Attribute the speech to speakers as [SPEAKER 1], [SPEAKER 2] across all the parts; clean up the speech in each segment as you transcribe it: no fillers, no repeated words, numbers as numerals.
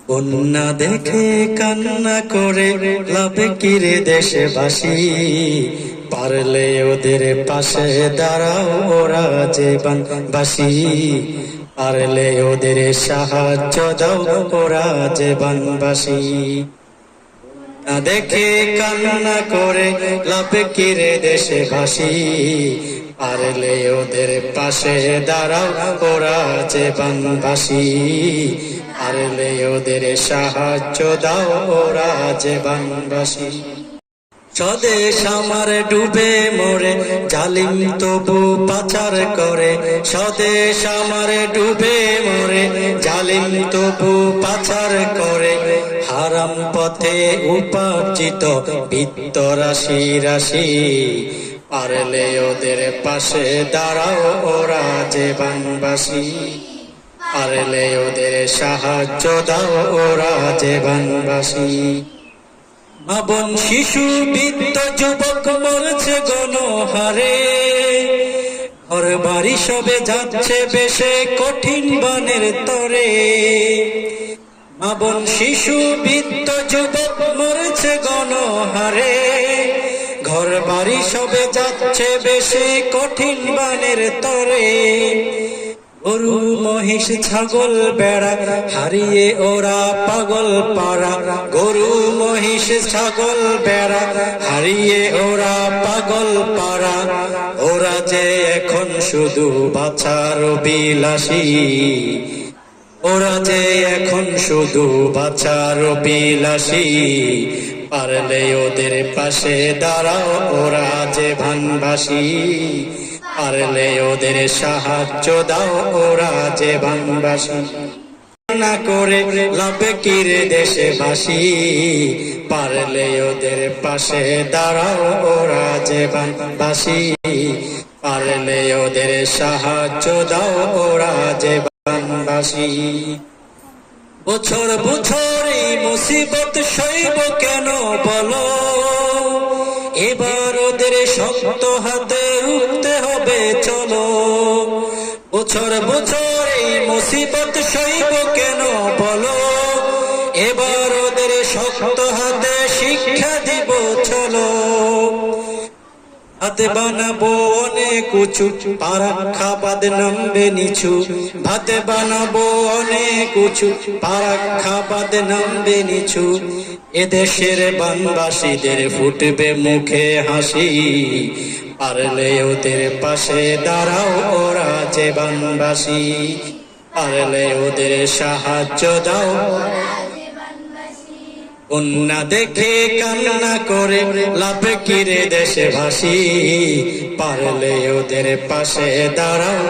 [SPEAKER 1] বন্যা দেখে কান্না করে লাভে কিরে দেশবাসী, পারলে ওদের পাশে দাঁড়াও ওরা যে বানবাসী, পারলে ওদের সাহায্য দাও ওরা যে বানবাসী। দেখে কান্না করে লাভে কিরে দেশবাসী, পারলে ওদের পাশে দাঁড়াও ওরা যে বানবাসী, পারলে ওদের সাহায্য দাও ওরা যে বানবাসী। স্বদেশ আমার ডুবে মরে জালিম তবু পাচার করে, স্বদেশ আমার ডুবে মরে জালিম তবু পাচার করে, হারাম পথে উপার্জিত বিত্ত রাশি রাশি, পারলে ওদের পাশে দাঁড়াও ওরা যে বানবাসী, পারলে ওদের সাহায্য দাও ওরা যে বানবাসী। মা বোন শিশু বৃদ্ধ যুবক মরছে গণহারে, ঘর বাড়ি সবে যাচ্ছে বেশে কঠিন বানের তরে, মা বোন শিশু বৃদ্ধ যুবক মরছে গণহারে, ঘর বাড়ি সবে যাচ্ছে বেশে কঠিন বানের তরে, গরু মহিষ ছাগল বেড়া হারিয়ে ওরা পাগল পাড়া, গরু মহিষ ছাগল বেড়া হারিয়ে ওরা পাগল পাড়া, ওরা যে এখন শুধু বাছার বিলাসী, ওরা যে এখন শুধু বাছার বিলাসী, পারলে ওদের পাশে দাঁড়াও ওরা যে বানবাসী, পারলে ওদের সাহায্য দাও ওরা যে বানবাসী। না করে লাভে কিরে দেশবাসী, পারলে ওদের পাশে দাঁড়াও ওরা যে বানবাসী, পারলে ওদের সাহায্য দাও ওরা যে বানবাসী। বছর বছর এই মুসিবত সইব কেন বলো, এবার ওদের শক্ত হাতে উঠতে হবে চলো, বছর বছর এই মুসিবত সইব কেন বলো, এবার ওদের শক্ত হাতে শিক্ষা দিব চলো। ভাত বানাবো অনেক উঁচু পারাক্ষা বাদ নামবে নিচু, ভাত বানাবো অনেক উঁচু পারাক্ষা বাদ নামবে নিচু, এদেশের বানবাসীদের ফুটবে মুখে হাসি, পারলে ওদের পাশে দাঁড়াও ওরা যে বানবাসী, পারলে ওদের সাহায্য দাও। বন্যা দেখে কান্না করে লাভে কিরে দেশবাসী, পারলে ওদের পাশে দাঁড়াও,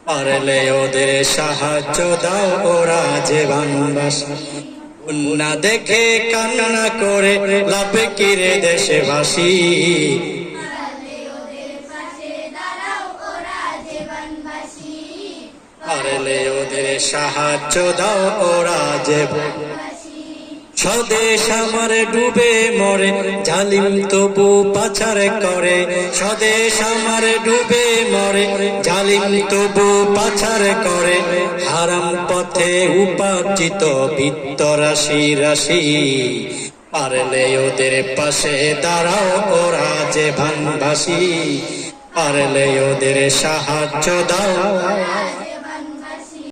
[SPEAKER 1] পারলে ওদের সাহায্য দাও ওরা যে বানবাসী। বন্যা দেখে কান্না করে লাভে কিরে দেশবাসী, পারলে ওদের সাহায্য দাও ওরা যে বানবাসী। স্বদেশ আমার ডুবে মরে জালিম তবু পাচার করে, স্বদেশ আমার ডুবে মরে জালিম তবু পাচার করে, হারাম পথে উপার্জিত বিত্ত রাশি রাশি, পারলে ওদের পাশে দাঁড়াও ওরা যে বানবাসী, পারলে ওদের সাহায্য দাও।